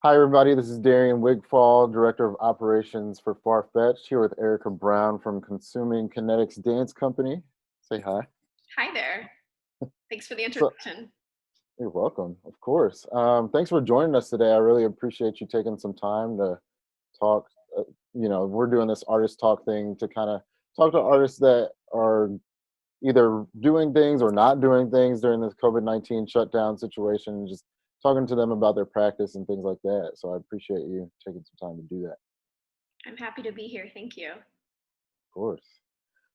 Hi, everybody. This is Darian Wigfall, Director of Operations for FarFetched, here with Arica Brown from Consuming Kinetics Dance Company. Say hi. Hi there. Thanks for the So, introduction. you're welcome, of course. Thanks for joining us today. I really appreciate you taking some time to talk. We're doing this artist talk thing to kind of talk to artists that are either doing things or not doing things during this COVID-19 shutdown situation, just talking to them about their practice and things like that. So I appreciate you taking some time to do that. I'm happy to be here. Thank you. Of course.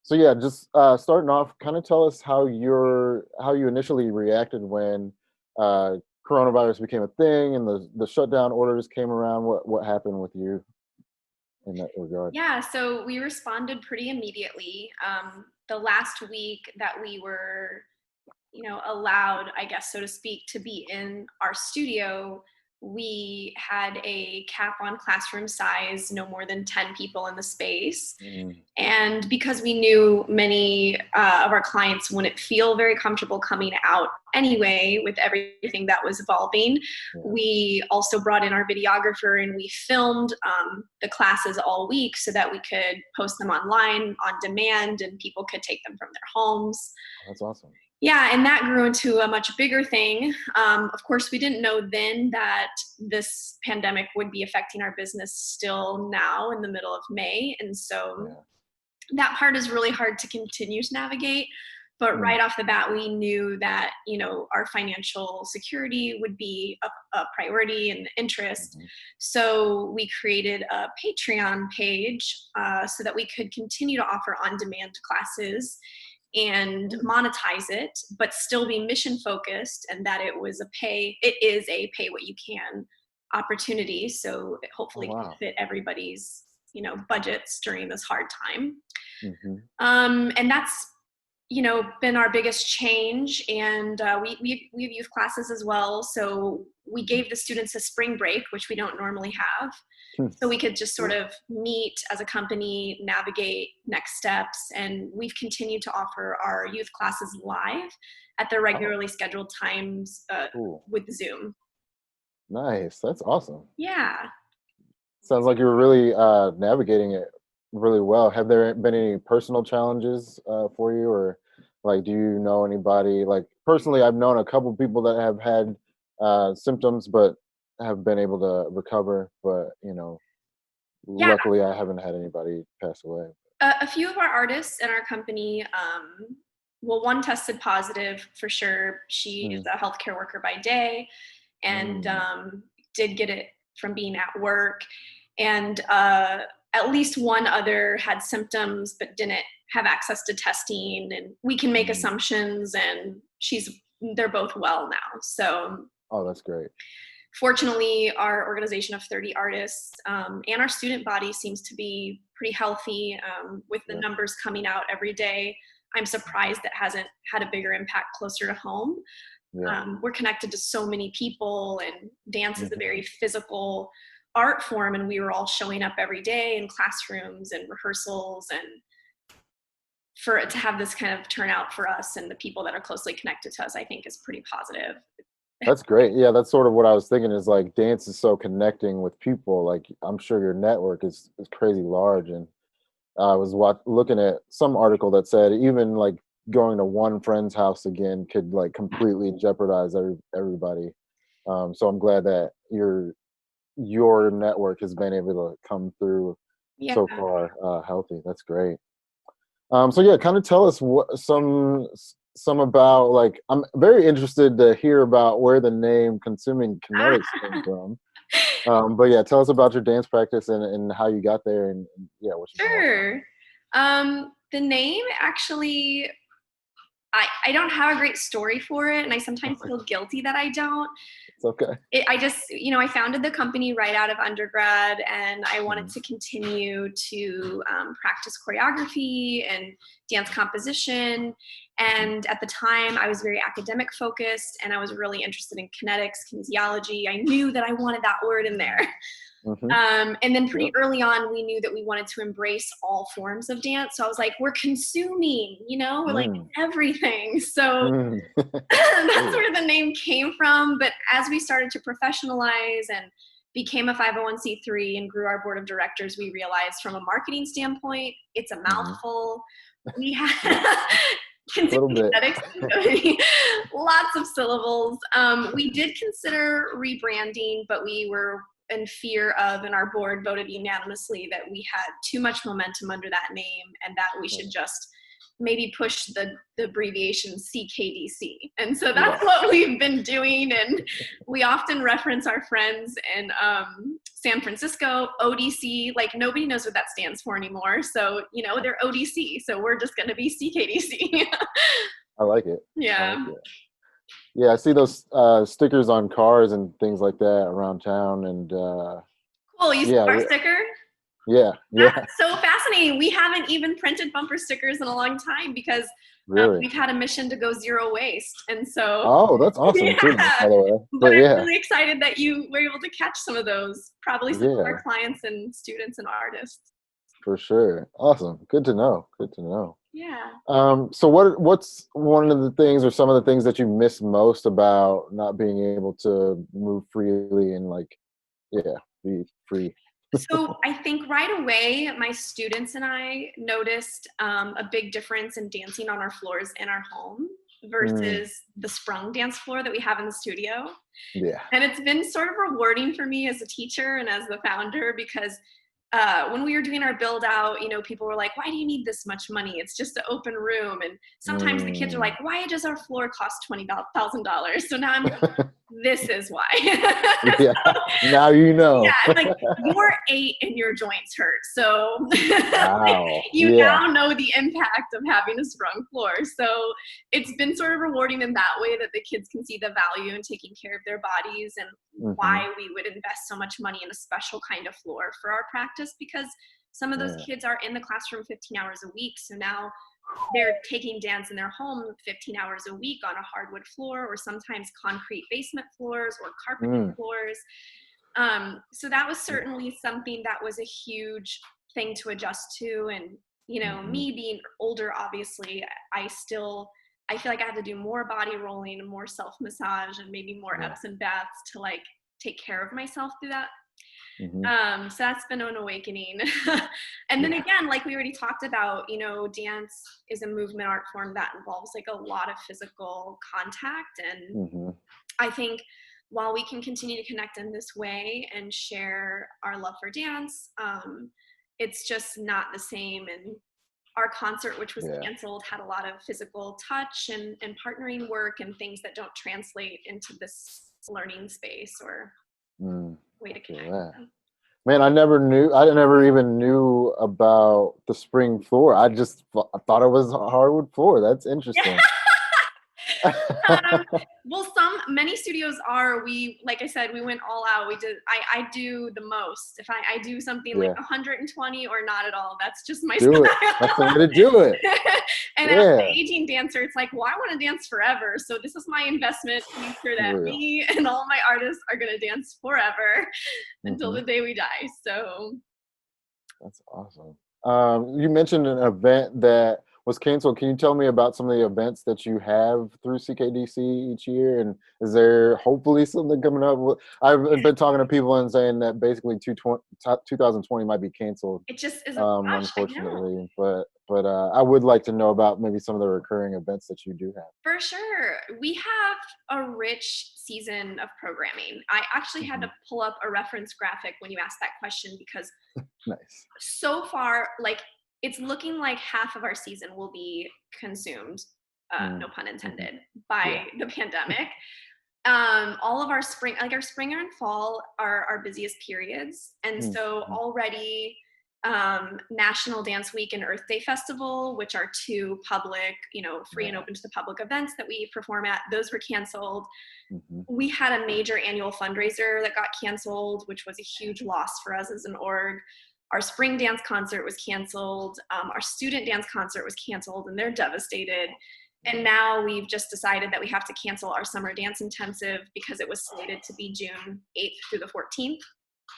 So yeah, just starting off, kind of tell us how you initially reacted when uh, coronavirus became a thing and the shutdown orders came around. What happened with you in that regard? Yeah, so we responded pretty immediately. The last week that we were, allowed, I guess, so to speak, to be in our studio, we had a cap on classroom size, no more than 10 people in the space. Mm, And because we knew many of our clients wouldn't feel very comfortable coming out anyway with everything that was evolving, yeah, we also brought in our videographer and we filmed the classes all week so that we could post them online on demand and people could take them from their homes. that's awesome. Yeah, and that grew into a much bigger thing. Of course, we didn't know then that this pandemic would be affecting our business still now in the middle of May. And so Yeah. that part is really hard to continue to navigate. But Mm, right off the bat, we knew that, our financial security would be a priority and interest. mhm. So we created a Patreon page so that we could continue to offer on-demand classes and Mm. monetize it, but still be mission focused, and that it is a pay what you can opportunity. So it Oh hopefully can wow. fit everybody's, budgets during this hard time. Hmm. And that's been our biggest change. And we have youth classes as well, so we gave the students a spring break, which we don't normally have, so we could just sort Yeah. of meet as a company, navigate next steps. And we've continued to offer our youth classes live at their Oh, regularly scheduled times cool. with Zoom. Nice. That's awesome. Yeah. Sounds like you were really navigating it really well. Have there been any personal challenges for you, or like, do you know anybody? Like, personally, I've known a couple people that have had symptoms, but have been able to recover. But Yeah. luckily, I haven't had anybody pass away. A few of our artists in our company, well, one tested positive for sure. She is Mm, a healthcare worker by day and mm, did get it from being at work. And at least one other had symptoms but didn't have access to testing. And we can make mm. assumptions, and they're both well now. So Oh, that's great. fortunately, our organization of 30 artists and our student body seems to be pretty healthy with the Yeah. numbers coming out every day. I'm surprised that hasn't had a bigger impact closer to home. Yeah. We're connected to so many people, and dance is a Hmm. very physical art form, and we were all showing up every day in classrooms and rehearsals. And for it to have this kind of turnout for us and the people that are closely connected to us, I think is pretty positive. That's great. Yeah, that's sort of what I was thinking is like dance is so connecting with people. Like I'm sure your network is crazy large. And I was looking at some article that said even like going to one friend's house again could like completely jeopardize everybody. So I'm glad that your network has been able to come through Yeah. so far healthy. That's great. So yeah, kind of tell us some about like I'm very interested to hear about where the name Consuming Kinetics came from. But yeah, tell us about your dance practice and how you got there and yeah, what you've been working on. Sure. The name actually, I don't have a great story for it, and I sometimes feel guilty that I don't. It's okay. I just, I founded the company right out of undergrad, and I wanted Mhm. to continue to practice choreography and dance composition. Mhm. And at the time, I was very academic focused, and I was really interested in kinetics, kinesiology. I knew that I wanted that word in there. Mhm. And then pretty Yep. early on, we knew that we wanted to embrace all forms of dance. So I was like, we're consuming, we're like Mm. everything. So Mm. that's Cool. where the name came from. But as we started to professionalize and became a 501c3 and grew our board of directors, we realized from a marketing standpoint, it's a mouthful. We had Consuming Kinetics Dance Company, lots of syllables. We did consider rebranding, but we were in fear of, and our board voted unanimously that we had too much momentum under that name and that we should just maybe push the abbreviation CKDC. And so that's what we've been doing. And we often reference our friends in San Francisco, ODC, like nobody knows what that stands for anymore. So, you know, they're ODC. So we're just going to be CKDC. I like it. Yeah. I like it. Yeah, I see those stickers on cars and things like that around town. And cool, you see our sticker? Yeah. That's so fascinating. We haven't even printed bumper stickers in a long time because we've had a mission to go zero waste. And so. Oh, that's awesome too, by the way. But I'm really excited that you were able to catch some of those. Probably some of our clients and students and artists. For sure. Awesome. Good to know. Good to know. Yeah. So what's one of the things or some of the things that you miss most about not being able to move freely and be free? So I think right away, my students and I noticed a big difference in dancing on our floors in our home versus the sprung dance floor that we have in the studio. Yeah. And it's been sort of rewarding for me as a teacher and as the founder because when we were doing our build out, you know, people were like, why do you need this much money? It's just an open room. And sometimes the kids are like, why does our floor cost $20,000? So now I'm like, this is why. Now you know. Yeah, like you're 8 and your joints hurt. So you now know the impact of having a sprung floor. So it's been sort of rewarding in that way that the kids can see the value in taking care of their bodies and why we would invest so much money in a special kind of floor for our practice, because some of those kids are in the classroom 15 hours a week. So now they're taking dance in their home 15 hours a week on a hardwood floor or sometimes concrete basement floors or carpeted floors. So that was certainly something that was a huge thing to adjust to. And, you know, me being older, obviously, I feel like I have to do more body rolling and more self-massage and maybe more ups and baths to like take care of myself through that. So that's been an awakening. And then again, like we already talked about, you know, dance is a movement art form that involves like a lot of physical contact. And I think while we can continue to connect in this way and share our love for dance, it's just not the same. And our concert, which was canceled, had a lot of physical touch and partnering work and things that don't translate into this learning space or way to connect. Man, I never even knew about the spring floor. I thought it was a hardwood floor. That's interesting. Well, many studios are, like I said, we went all out. I do the most. If I do something like 120 or not at all, that's just my style. That's the way to do it. And as an aging dancer, it's like, well, I want to dance forever. So this is my investment to make sure that me and all my artists are going to dance forever until the day we die. So that's awesome. You mentioned an event that was canceled. Can you tell me about some of the events that you have through CKDC each year? And is there hopefully something coming up? I've been talking to people and saying that basically 2020 might be canceled. It just is unfortunately. But I would like to know about maybe some of the recurring events that you do have. For sure. We have a rich season of programming. I actually had to pull up a reference graphic when you asked that question because so far, like, it's looking like half of our season will be consumed, no pun intended, by the pandemic. All of our spring and fall are our busiest periods. And so already National Dance Week and Earth Day Festival, which are two public, free and open to the public events that we perform at, those were canceled. We had a major annual fundraiser that got canceled, which was a huge loss for us as an org. Our spring dance concert was canceled. Our student dance concert was canceled, and they're devastated. And now we've just decided that we have to cancel our summer dance intensive because it was slated to be June 8th through the 14th.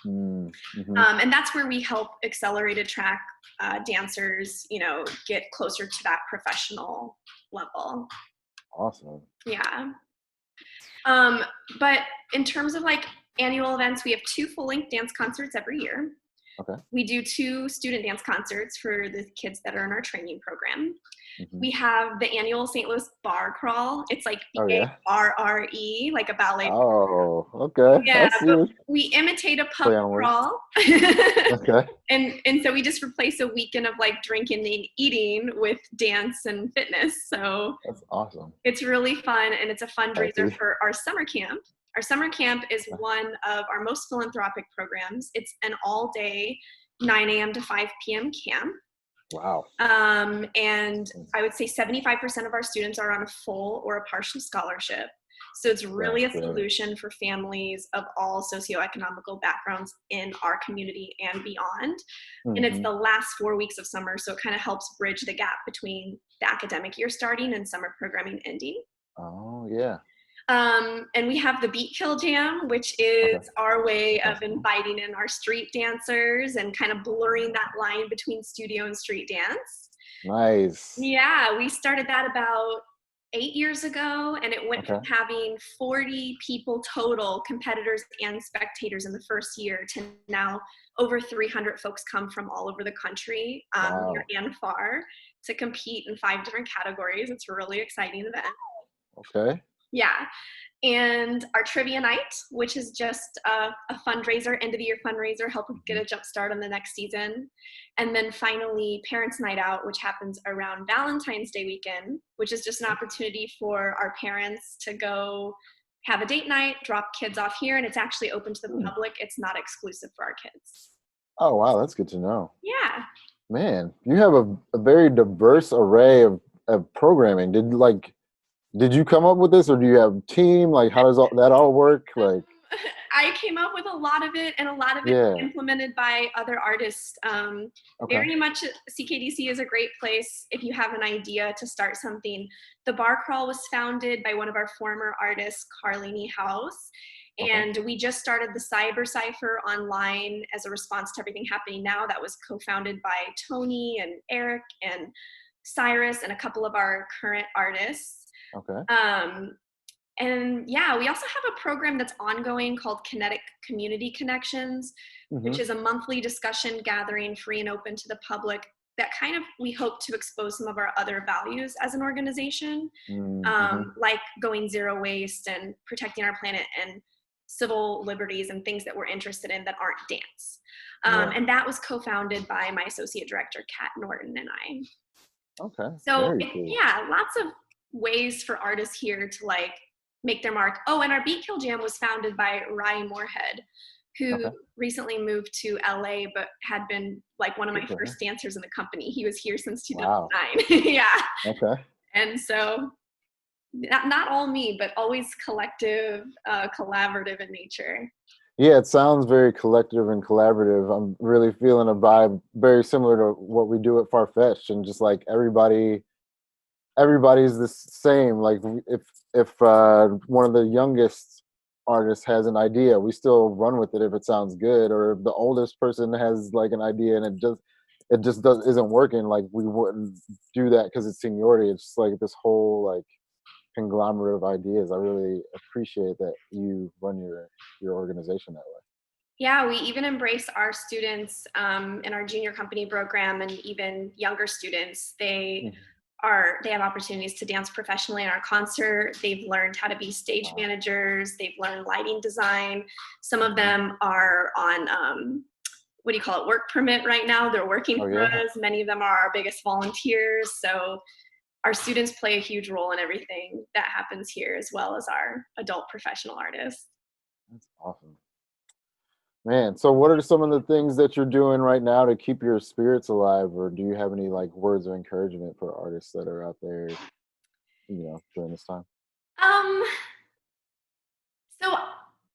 And that's where we help accelerated track dancers, get closer to that professional level. Awesome. Yeah. But in terms of like Annual events, we have 2 full-length dance concerts every year. Okay. We do 2 student dance concerts for the kids that are in our training program. Mm-hmm. We have the annual St. Louis Bar Crawl. It's like Oh yeah. BARRE, like a ballet. Oh, okay. Yeah, I see but it. we imitate a pub Play on words. crawl. Okay. And so we just replace a weekend of like drinking and eating with dance and fitness. So That's awesome. it's really fun, and it's a fundraiser Healthy. for our summer camp. Our summer camp is Okay. one of our most philanthropic programs. It's an all-day 9 a.m. to 5 p.m. camp. Wow. And I would say 75% of our students are on a full or a partial scholarship. So it's really a solution for families of all socioeconomical backgrounds in our community and beyond. Mm-hmm. And it's the last 4 weeks of summer, so it kind of helps bridge the gap between the academic year starting and summer programming ending. Oh yeah. And we have the Beat Kill Jam, which is our way of Cool. inviting in our street dancers and kind of blurring that line between studio and street dance. Nice. Yeah, we started that about 8 years ago, and it went from having 40 people total, competitors and spectators in the first year, to now over 300 folks come from all over the country, near and far, to compete in 5 different categories. It's a really exciting event. Okay. Yeah. And our trivia night, which is just a fundraiser, end of the year fundraiser, help get a jump start on the next season. And then finally, Parents Night Out, which happens around Valentine's Day weekend, which is just an opportunity for our parents to go have a date night, drop kids off here, and it's actually open to the public. It's not exclusive for our kids. Oh, wow. That's good to know. Yeah. Man, you have a very diverse array of programming. Did you come up with this, or do you have a team? Like, how does that all work? Like, I came up with a lot of it, and a lot of it is implemented by other artists. Very much CKDC is a great place if you have an idea to start something. The Bar Crawl was founded by one of our former artists, Carlini House, and we just started the Cyber Cipher online as a response to everything happening now. That was co-founded by Tony and Eric and Cyrus and a couple of our current artists. And yeah, we also have a program that's ongoing called Kinetic Community Connections, which is a monthly discussion gathering, free and open to the public, that kind of, we hope to expose some of our other values as an organization, like going zero waste and protecting our planet and civil liberties and things that we're interested in that aren't dance. And that was co-founded by my associate director, Kat Norton, and I. So yeah, lots of ways for artists here to like make their mark. Oh, and our Beat Kill Jam was founded by Rye Moorhead, who recently moved to LA, but had been like one of my first dancers in the company. He was here since 2009. Yeah. And so not all me, but always collective, collaborative in nature. Yeah, it sounds very collective and collaborative. I'm really feeling a vibe very similar to what we do at FarFetched, and just like everybody's the same. Like if one of the youngest artists has an idea, we still run with it if it sounds good. Or if the oldest person has like an idea and it just isn't working, like we wouldn't do that because it's seniority. It's just like this whole like conglomerate of ideas. I really appreciate that you run your organization that way. Yeah, we even embrace our students in our junior company program, and even younger students. They have opportunities to dance professionally in our concert. They've learned how to be stage managers. They've learned lighting design. Some of them are on work permit right now. They're working for us. Many of them are our biggest volunteers. So our students play a huge role in everything that happens here, as well as our adult professional artists. That's awesome. Man, so what are some of the things that you're doing right now to keep your spirits alive, or do you have any like words of encouragement for artists that are out there, during this time? So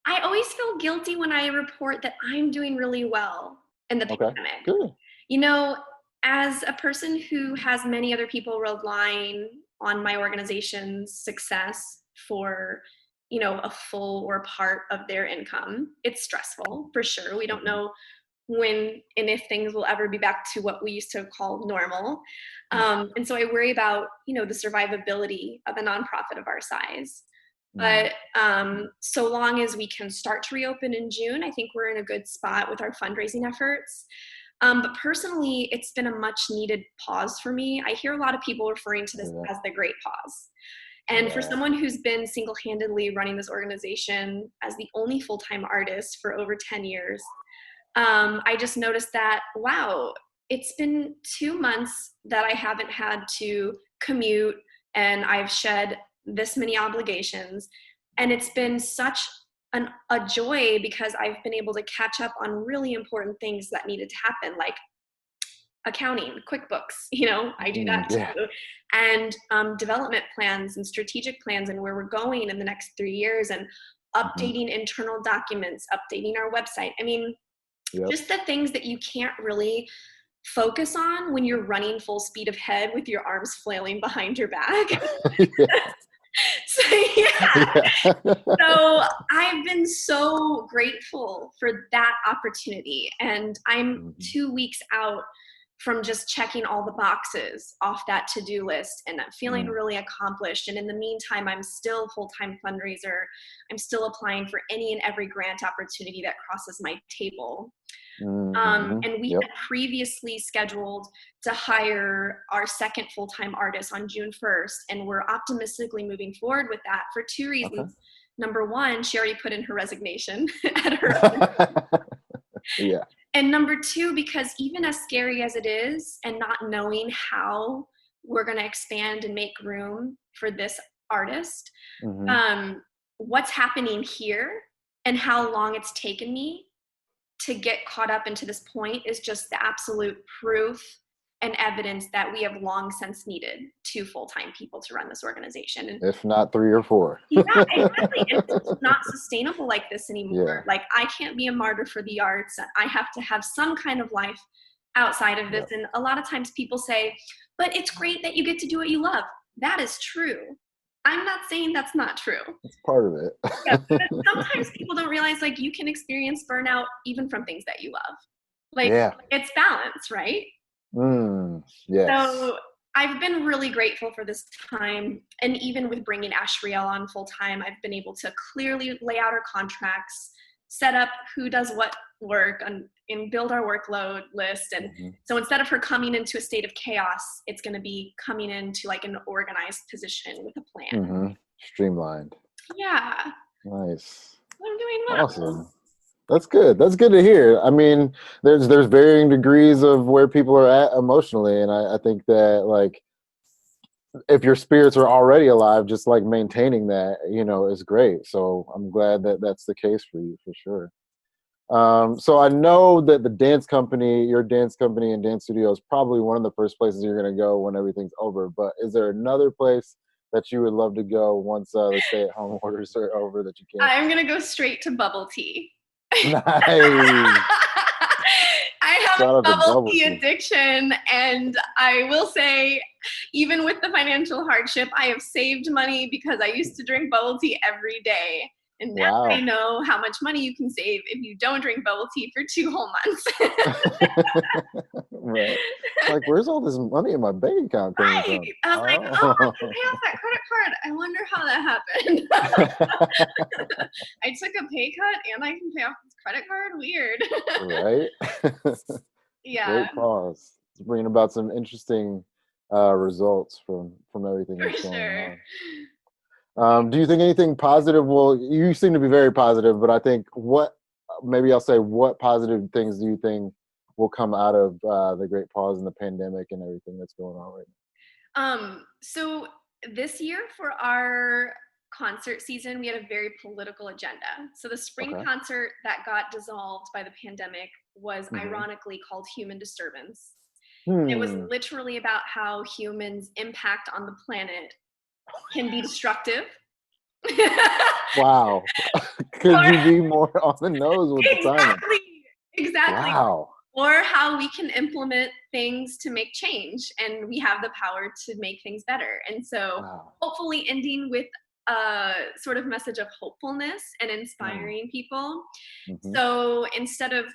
I always feel guilty when I report that I'm doing really well in the pandemic. Good. As a person who has many other people relying on my organization's success for, a full or part of their income, it's stressful for sure. We don't know when and if things will ever be back to what we used to call normal. And so I worry about, the survivability of a nonprofit of our size. Mm, But so long as we can start to reopen in June, I think we're in a good spot with our fundraising efforts. But personally, it's been a much needed pause for me. I hear a lot of people referring to this yeah. as the great pause. And for Yeah. someone who's been single handedly running this organization as the only full time artist for over 10 years, I just noticed that, wow, it's been 2 months that I haven't had to commute and I've shed this many obligations. And it's been such a joy because I've been able to catch up on really important things that needed to happen, like accounting, QuickBooks, I do that Yeah. too. And development plans and strategic plans and where we're going in the next 3 years and Hmm. updating internal documents, updating our website. I mean, Yep. just the things that you can't really focus on when you're running full speed ahead with your arms flailing behind your back. Yeah. So, yeah. Yeah. So I've been so grateful for that opportunity. And I'm Mhm. 2 weeks out from just checking all the boxes off that to-do list and feeling Mm. really accomplished. And in the meantime, I'm still full-time fundraiser. I'm still applying for any and every grant opportunity that crosses my table. Mhm. And we Yep. had previously scheduled to hire our second full-time artist on June 1st, and we're optimistically moving forward with that for two Okay. reasons. Number one, she already put in her resignation at her. Yeah. And number two, because even as scary as it is, and not knowing how we're going to expand and make room for this artist, Hmm. um, what's happening here and how long it's taken me to get caught up into this point is just the absolute proof and evidence that we have long since needed two full-time people to run this organization. And If not 3 or 4. yeah, exactly. And it's just not sustainable like this anymore. Yeah. Like, I can't be a martyr for the arts. I have to have some kind of life outside of this. Yep. And a lot of times people say, but it's great that you get to do what you love. That is true. I'm not saying that's not true. It's part of Yeah, but it. sometimes people don't realize, like, you can experience burnout even from things that you love. Like, Yeah. it's balance, right? Yes. So I've been really grateful for this time. And even with bringing Ashriel on full time, I've been able to clearly lay out our contracts, set up who does what work, and build our workload list. And Hmm. so instead of her coming into a state of chaos, it's going to be coming into like an organized position with a plan. Hmm. Streamlined. Yeah, Nice. I'm doing Awesome. well. That's good. That's good to hear. I mean, there's varying degrees of where people are at emotionally, and I think that, like, if your spirits are already alive, just like maintaining that, is great. So I'm glad that that's the case for you, for sure. So I know that your dance company and dance studio is probably one of the first places you're going to go when everything's over. But is there another place that you would love to go once the stay-at-home orders are over that you can't? I'm gonna go straight to bubble tea. Nice. I have Shout a out to bubble Bubble tea Tea. addiction, and I will say, even with the financial hardship, I have saved money because I used to drink bubble tea every day. And now I Wow. know how much money you can save if you don't drink bubble tea for 2 whole months. Right. Like, where's all this money in my bank account coming Right. from? I was like, oh, I can Oh. pay off that credit card. I wonder how that happened. I took a pay cut and I can pay off this credit card. Weird. Right? Yeah, Great pause. It's bringing about some interesting results from everything for that's going sure. on. Do you think anything positive will? You seem to be very positive, but I think maybe I'll say, what positive things do you think will come out of the great pause and the pandemic and everything that's going on right So this year for our concert season, we had a very political agenda. So the now? spring Okay. concert that got dissolved by the pandemic was Hmm. ironically called Human Disturbance. It was Hmm. literally about how humans' impact on the planet can be destructive. Wow. Or Could you be more on the nose with the timing? exactly, exactly. Wow. Or how we can implement things to make change, and we have the power to make things better. And so Wow. hopefully ending with a sort of message of hopefulness and Mm. inspiring people. Hmm. So instead of,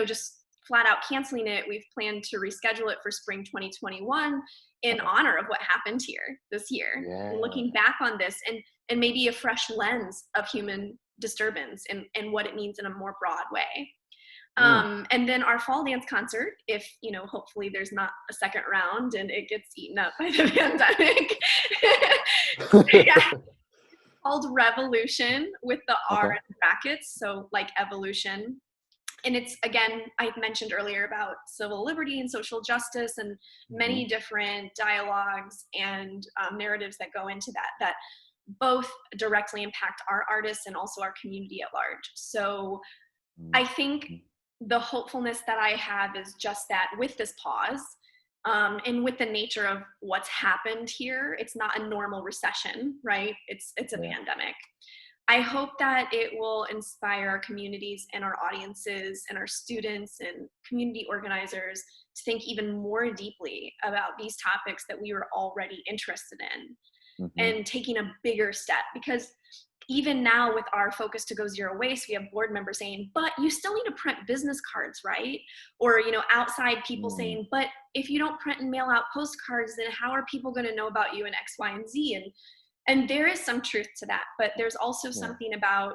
just flat out canceling it, we've planned to reschedule it for spring 2021 in Okay. honor of what happened here this year. Yeah. Looking back on this, and and maybe a fresh lens of human disturbance and what it means in a more broad way. And then our fall dance concert, if, hopefully there's not a second round and it gets eaten up by the pandemic. Yeah. Called Revolution with the R Okay. in brackets, so like evolution. And it's, again, I mentioned earlier about civil liberty and social justice and many different dialogues and narratives that go into that both directly impact our artists and also our community at large. So I think the hopefulness that I have is just that with this pause, and with the nature of what's happened here, it's not a normal recession, right? It's a pandemic. I hope that it will inspire our communities and our audiences and our students and community organizers to think even more deeply about these topics that we were already interested in, and taking a bigger step. Because even now with our focus to go zero waste, we have board members saying, but you still need to print business cards, right? Or, outside people saying, but if you don't print and mail out postcards, then how are people going to know about you in X, Y, and Z? And there is some truth to that, but there's also something about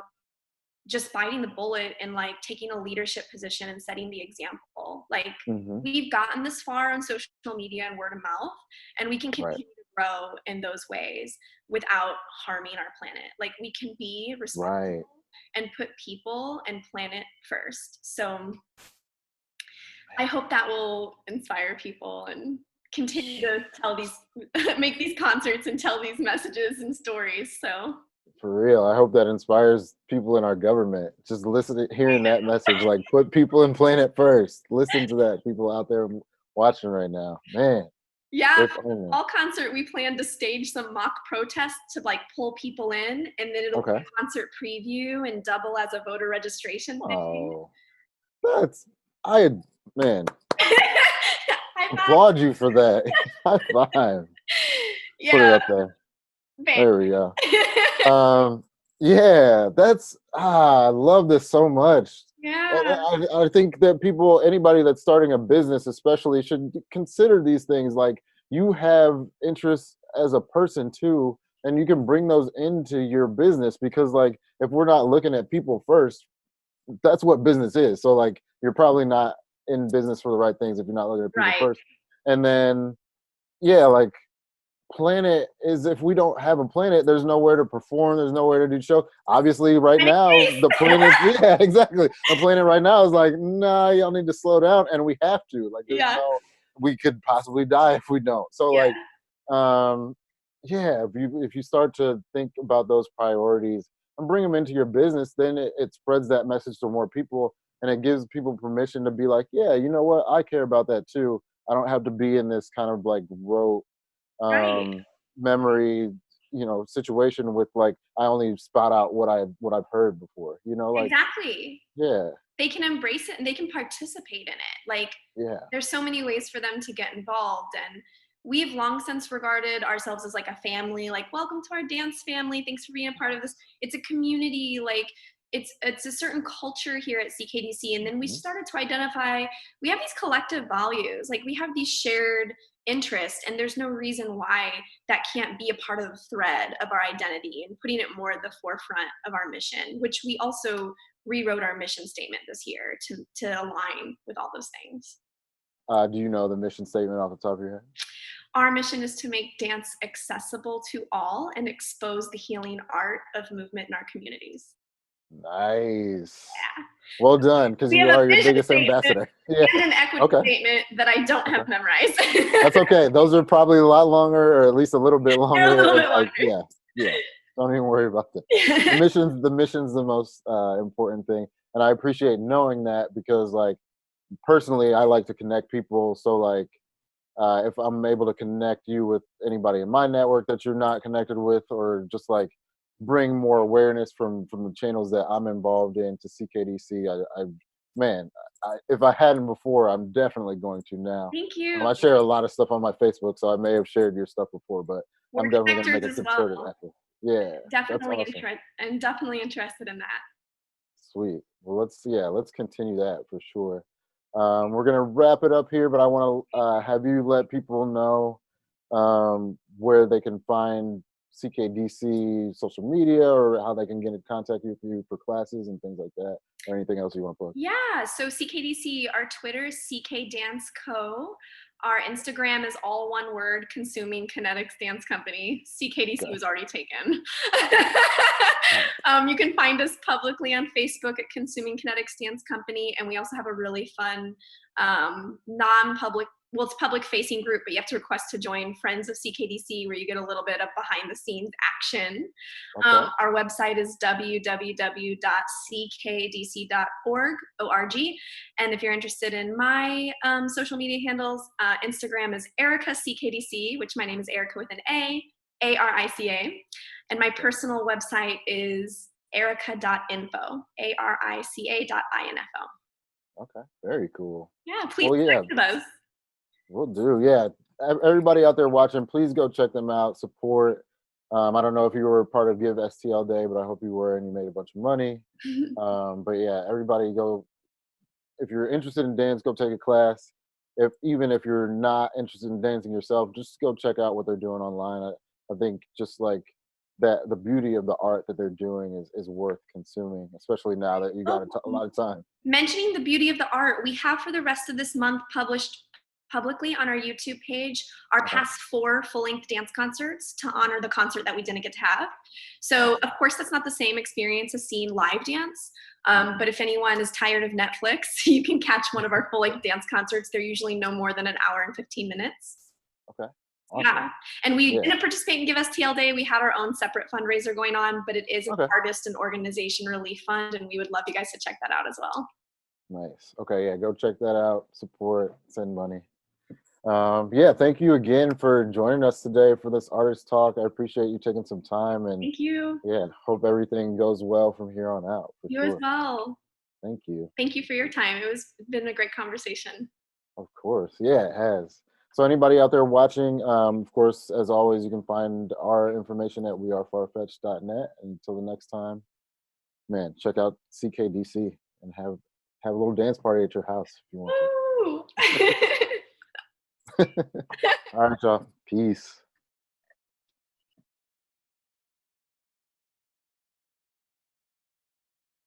just biting the bullet and like taking a leadership position and setting the example. Like we've gotten this far on social media and word of mouth, and we can continue to grow in those ways without harming our planet. Like we can be responsible and put people and planet first. So I hope that will inspire people and continue to make these concerts and tell these messages and stories. So for real, I hope that inspires people in our government. Just hearing that message, like put people in planet first. Listen to that, people out there watching right now, man. Yeah, all concert we plan to stage some mock protests to like pull people in, and then it'll be a concert preview and double as a voter registration thing. Man. Applaud you for that. High five. Yeah. Put it up there. There we go. Yeah, I love this so much. Yeah. I think that anybody that's starting a business especially, should consider these things. Like, you have interests as a person too, and you can bring those into your business, because like, if we're not looking at people first, that's what business is. So like, you're probably not in business for the right things if you're not looking at people first. And then like, planet is, if we don't have a planet, there's nowhere to perform, there's nowhere to do show. Obviously right now the planet exactly, the planet right now is like, nah, y'all need to slow down, and we have to, like, we could possibly die if we don't. So like, if you start to think about those priorities and bring them into your business, then it spreads that message to more people, and it gives people permission to be like, yeah, you know what, I care about that too. I don't have to be in this kind of like rote memory, situation with like, I only spout out what I've heard before, like, exactly. Yeah. They can embrace it and they can participate in it. Like, there's so many ways for them to get involved. And we've long since regarded ourselves as like a family, like, welcome to our dance family. Thanks for being a part of this. It's a community, like it's a certain culture here at CKDC. And then we started to identify, we have these collective values, like we have these shared interests, and there's no reason why that can't be a part of the thread of our identity, and putting it more at the forefront of our mission, which we also rewrote our mission statement this year to align with all those things. Do you know the mission statement off the top of your head? Our mission is to make dance accessible to all and expose the healing art of movement in our communities. Nice. Yeah. Well done, because you are your biggest ambassador. And an equity statement that I don't have memorized. That's okay. Those are probably a lot longer, or at least a little bit longer. Yeah. Don't even worry about that. The mission's the most important thing, and I appreciate knowing that, because like, personally, I like to connect people. So like, if I'm able to connect you with anybody in my network that you're not connected with, or just like bring more awareness from the channels that I'm involved in to CKDC, if I hadn't before, I'm definitely going to now. Thank you. I share a lot of stuff on my Facebook, so I may have shared your stuff before, but I'm definitely going to make a concerted effort. Yeah, definitely. I'm definitely interested in that. Sweet. Well, let's continue that for sure. We're gonna wrap it up here, but I want to have you let people know where they can find CKDC social media, or how they can get in contact with you for classes and things like that, or anything else you want to plug? Yeah, so CKDC, our Twitter is CK Dance Co. Our Instagram is all one word, Consuming Kinetics Dance Company. CKDC was already taken. You can find us publicly on Facebook at Consuming Kinetics Dance Company, and we also have a really fun non-public, well, it's public-facing group, but you have to request to join Friends of CKDC, where you get a little bit of behind-the-scenes action. Okay. Our website is www.ckdc.org. And if you're interested in my social media handles, Instagram is Arica CKDC, which my name is Arica with an A, Arica. And my personal website is arica.info, arica.info. Okay. Very cool. Yeah, please Well, yeah, connect with us. we'll do. Yeah. Everybody out there watching, please go check them out, support. I don't know if you were part of Give STL Day, but I hope you were and you made a bunch of money. But yeah, everybody go. If you're interested in dance, go take a class. Even if you're not interested in dancing yourself, just go check out what they're doing online. I think just like that, the beauty of the art that they're doing is worth consuming, especially now that you got a lot of time. Mentioning the beauty of the art, we have for the rest of this month published publicly on our YouTube page our past 4 full-length dance concerts to honor the concert that we didn't get to have. So of course that's not the same experience as seeing live dance, but if anyone is tired of Netflix, you can catch one of our full-length dance concerts. They're usually no more than an hour and 15 minutes. Okay. Awesome. Yeah, and we didn't participate in Give STL Day. We have our own separate fundraiser going on, but it is an artist and organization relief fund, and we would love you guys to check that out as well. Nice. Okay, yeah, go check that out. Support, send money. Yeah, thank you again for joining us today for this artist talk. I appreciate you taking some time, and thank you. Yeah, hope everything goes well from here on out. You as well. Thank you. Thank you for your time. It's been a great conversation. Of course. Yeah, it has. So anybody out there watching, of course, as always, you can find our information at wearefarfetched.net. Until the next time, man, check out CKDC and have a little dance party at your house if you want to. All right, y'all. Peace.